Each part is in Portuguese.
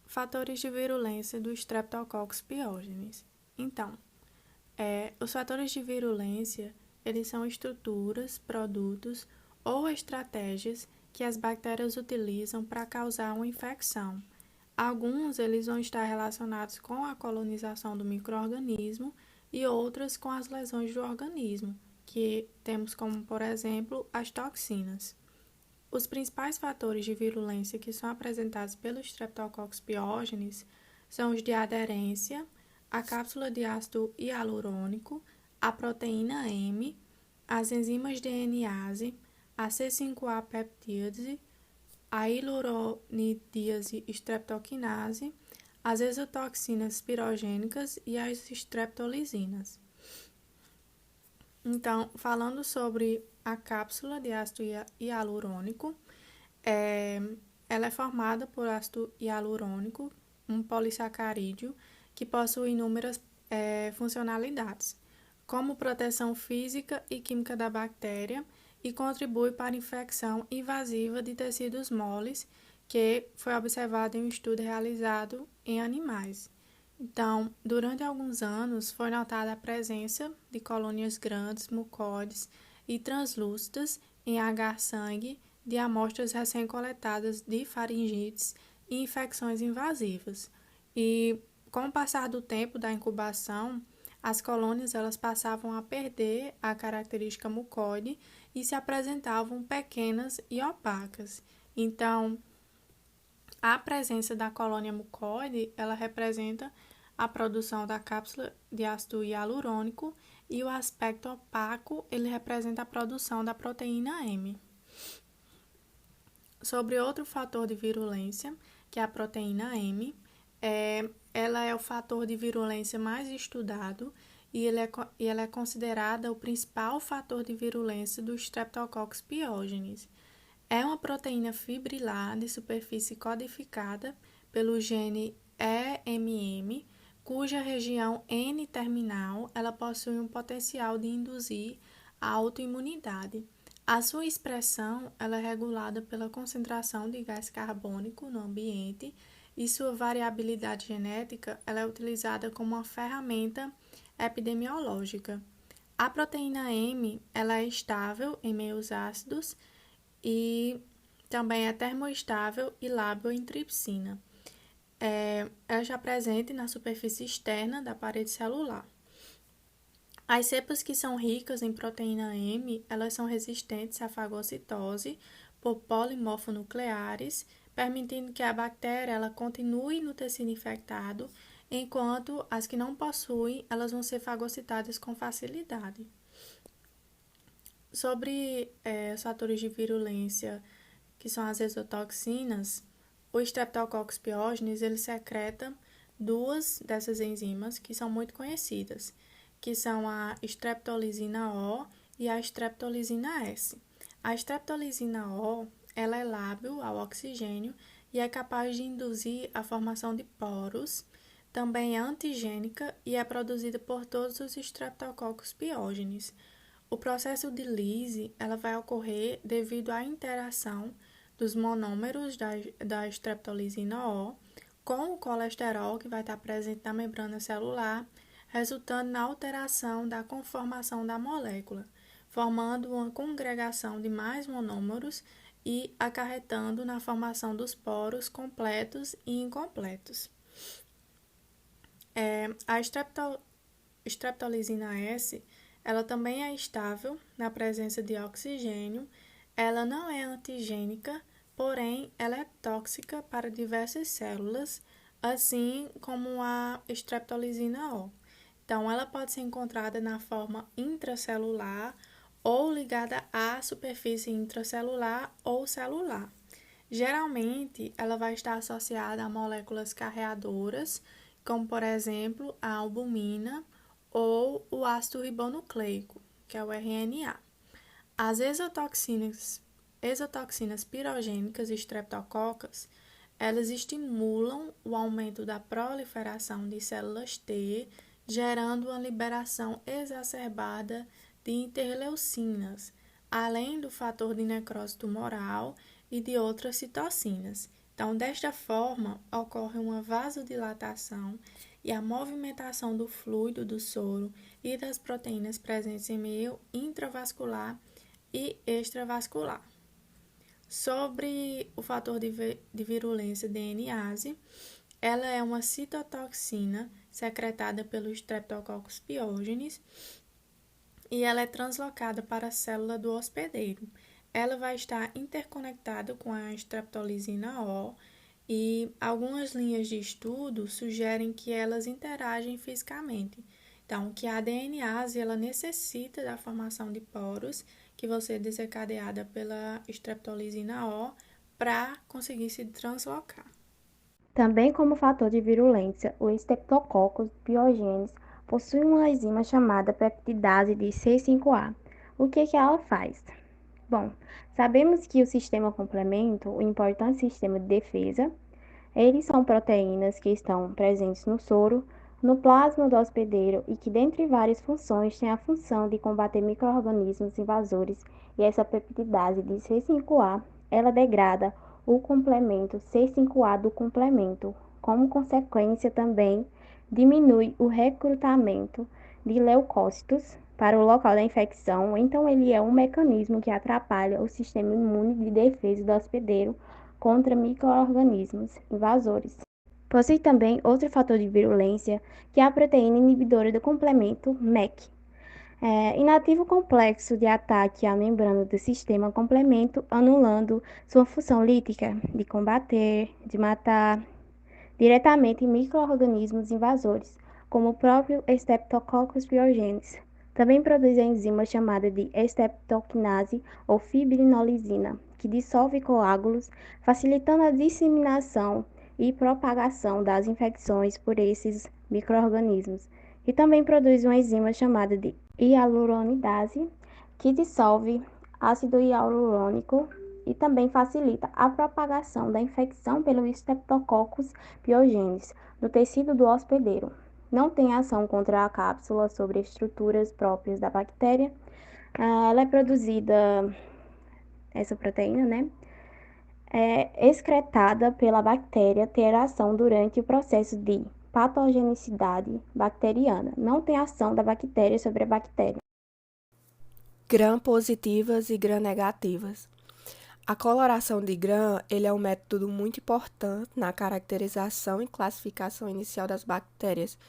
Fatores de virulência do Streptococcus pyogenes. Então, os fatores de virulência, eles são estruturas, produtos ou estratégias que as bactérias utilizam para causar uma infecção. Alguns eles vão estar relacionados com a colonização do micro-organismo e outras com as lesões do organismo, que temos como, por exemplo, as toxinas. Os principais fatores de virulência que são apresentados pelo Streptococcus pyogenes são os de aderência, a cápsula de ácido hialurônico, a proteína M, as enzimas DNase, a C5A peptídase, a hialuronidase streptokinase, as exotoxinas pirogênicas e as streptolisinas. Então, falando sobre a cápsula de ácido hialurônico, ela é formada por ácido hialurônico, um polissacarídeo que possui inúmeras funcionalidades, como proteção física e química da bactéria e contribui para a infecção invasiva de tecidos moles, que foi observado em um estudo realizado em animais. Então, durante alguns anos, foi notada a presença de colônias grandes, mucoides e translúcidas em agar-sangue de amostras recém-coletadas de faringites e infecções invasivas. E, com o passar do tempo da incubação, as colônias elas passavam a perder a característica mucoide e se apresentavam pequenas e opacas. Então, a presença da colônia mucoide, ela representa a produção da cápsula de ácido hialurônico e o aspecto opaco, ele representa a produção da proteína M. Sobre outro fator de virulência, que é a proteína M, ela é o fator de virulência mais estudado e ela é considerada o principal fator de virulência do Streptococcus pyogenes. É uma proteína fibrilar de superfície codificada pelo gene EMM, cuja região N-terminal ela possui um potencial de induzir a autoimunidade. A sua expressão ela é regulada pela concentração de gás carbônico no ambiente e sua variabilidade genética ela é utilizada como uma ferramenta epidemiológica. A proteína M ela é estável em meios ácidos e também é termoestável e lábil em tripsina. Ela já presente na superfície externa da parede celular. As cepas que são ricas em proteína M, elas são resistentes à fagocitose por polimorfonucleares, permitindo que a bactéria ela continue no tecido infectado, enquanto as que não possuem, elas vão ser fagocitadas com facilidade. Sobre os fatores de virulência, que são as exotoxinas, o Streptococcus pyogenes ele secreta duas dessas enzimas que são muito conhecidas, que são a streptolisina O e a streptolisina S. A streptolisina O ela é lábil ao oxigênio e é capaz de induzir a formação de poros, também é antigênica e é produzida por todos os Streptococcus pyogenes. O processo de lise ela vai ocorrer devido à interação dos monômeros da streptolisina O com o colesterol que vai estar presente na membrana celular, resultando na alteração da conformação da molécula, formando uma congregação de mais monômeros e acarretando na formação dos poros completos e incompletos. A streptolisina S ela também é estável na presença de oxigênio, ela não é antigênica, porém ela é tóxica para diversas células, assim como a streptolisina O. Então, ela pode ser encontrada na forma intracelular ou ligada à superfície intracelular ou celular. Geralmente, ela vai estar associada a moléculas carreadoras, como, por exemplo, a albumina ou o ácido ribonucleico, que é o RNA. As exotoxinas pirogênicas streptococcas, elas estimulam o aumento da proliferação de células T, gerando uma liberação exacerbada de interleucinas, além do fator de necrose tumoral e de outras citocinas. Então, desta forma, ocorre uma vasodilatação e a movimentação do fluido do soro e das proteínas presentes em meio intravascular e extravascular. Sobre o fator de virulência DNase, ela é uma citotoxina secretada pelo Streptococcus pyogenes e ela é translocada para a célula do hospedeiro. Ela vai estar interconectada com a streptolizina O e algumas linhas de estudo sugerem que elas interagem fisicamente. Então, que a DNase ela necessita da formação de poros que vão ser desencadeada pela streptolizina O para conseguir se translocar. Também como fator de virulência, o Streptococcus pyogenes possui uma enzima chamada peptidase de C5A. O que ela faz? Bom, sabemos que o sistema complemento, o importante sistema de defesa, eles são proteínas que estão presentes no soro, no plasma do hospedeiro e que, dentre várias funções, têm a função de combater micro-organismos invasores, e essa peptidase de C5A, ela degrada o complemento C5A do complemento. Como consequência também, diminui o recrutamento de leucócitos para o local da infecção, então ele é um mecanismo que atrapalha o sistema imune de defesa do hospedeiro contra micro-organismos invasores. Possui também outro fator de virulência, que é a proteína inibidora do complemento MEC. Inativo complexo de ataque à membrana do sistema complemento, anulando sua função lítica de combater, de matar diretamente micro-organismos invasores, como o próprio Streptococcus pyogenes. Também produz a enzima chamada de streptokinase ou fibrinolizina, que dissolve coágulos, facilitando a disseminação e propagação das infecções por esses micro-organismos. E também produz uma enzima chamada de hialuronidase, que dissolve ácido hialurônico e também facilita a propagação da infecção pelo Streptococcus pyogenes no tecido do hospedeiro. Não tem ação contra a cápsula sobre estruturas próprias da bactéria. Ela é produzida, essa proteína, né? É excretada pela bactéria, ter ação durante o processo de patogenicidade bacteriana. Não tem ação da bactéria sobre a bactéria. Gram-positivas e gram-negativas. A coloração de Gram ele é um método muito importante na caracterização e classificação inicial das bactérias.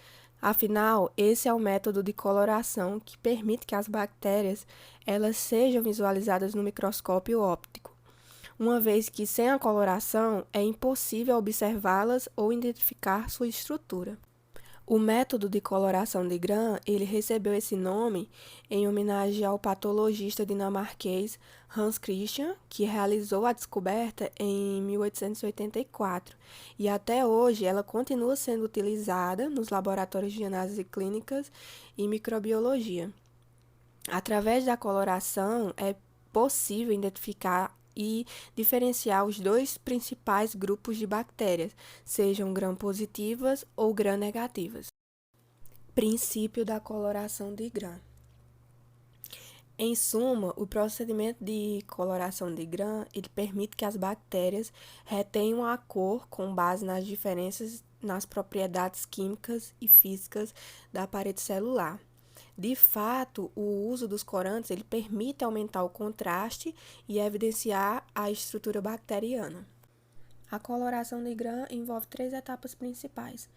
Afinal, esse é o método de coloração que permite que as bactérias elas sejam visualizadas no microscópio óptico, uma vez que sem a coloração é impossível observá-las ou identificar sua estrutura. O método de coloração de Gram, ele recebeu esse nome em homenagem ao patologista dinamarquês Hans Christian, que realizou a descoberta em 1884, e até hoje ela continua sendo utilizada nos laboratórios de análise clínicas e microbiologia. Através da coloração, é possível identificar e diferenciar os dois principais grupos de bactérias, sejam gram-positivas ou gram-negativas. Princípio da coloração de Gram. Em suma, o procedimento de coloração de Gram ele permite que as bactérias retenham a cor com base nas diferenças nas propriedades químicas e físicas da parede celular. De fato, o uso dos corantes ele permite aumentar o contraste e evidenciar a estrutura bacteriana. A coloração de Gram envolve 3 etapas principais: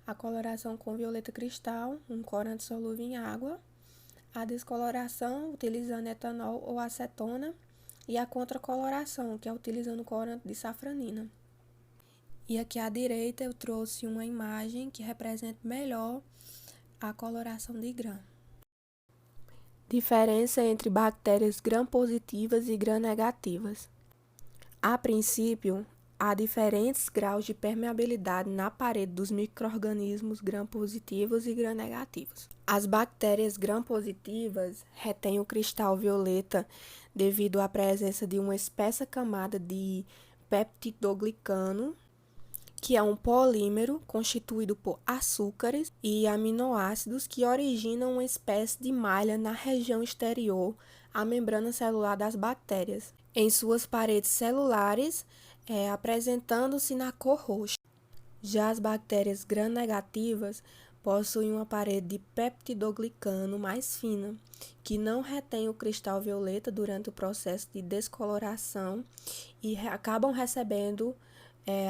a coloração com violeta cristal, um corante solúvel em água, a descoloração utilizando etanol ou acetona e a contracoloração, que é utilizando corante de safranina. E aqui à direita eu trouxe uma imagem que representa melhor a coloração de Gram. Diferença entre bactérias gram-positivas e gram-negativas. A princípio, há diferentes graus de permeabilidade na parede dos micro-organismos gram-positivos e gram-negativos. As bactérias gram-positivas retêm o cristal violeta devido à presença de uma espessa camada de peptidoglicano, que é um polímero constituído por açúcares e aminoácidos que originam uma espécie de malha na região exterior à membrana celular das bactérias. Em suas paredes celulares, apresentando-se na cor roxa. Já as bactérias gram-negativas possuem uma parede de peptidoglicano mais fina, que não retém o cristal violeta durante o processo de descoloração e acabam recebendo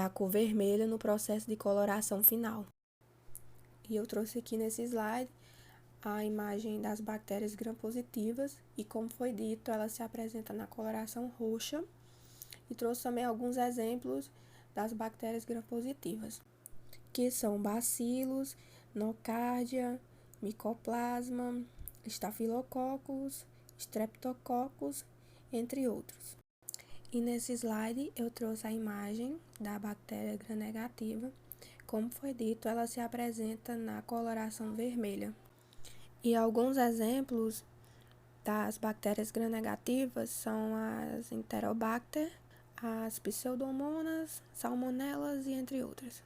a cor vermelha no processo de coloração final. E eu trouxe aqui nesse slide a imagem das bactérias gram-positivas e, como foi dito, ela se apresenta na coloração roxa, e trouxe também alguns exemplos das bactérias gram-positivas, que são bacilos, nocardia, micoplasma, estafilococcus, streptococcus, entre outros. E nesse slide eu trouxe a imagem da bactéria gram-negativa. Como foi dito, ela se apresenta na coloração vermelha. E alguns exemplos das bactérias gram-negativas são as Enterobacter, as Pseudomonas, Salmonelas e entre outras.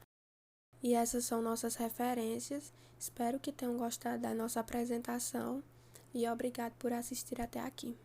E essas são nossas referências. Espero que tenham gostado da nossa apresentação e obrigado por assistir até aqui.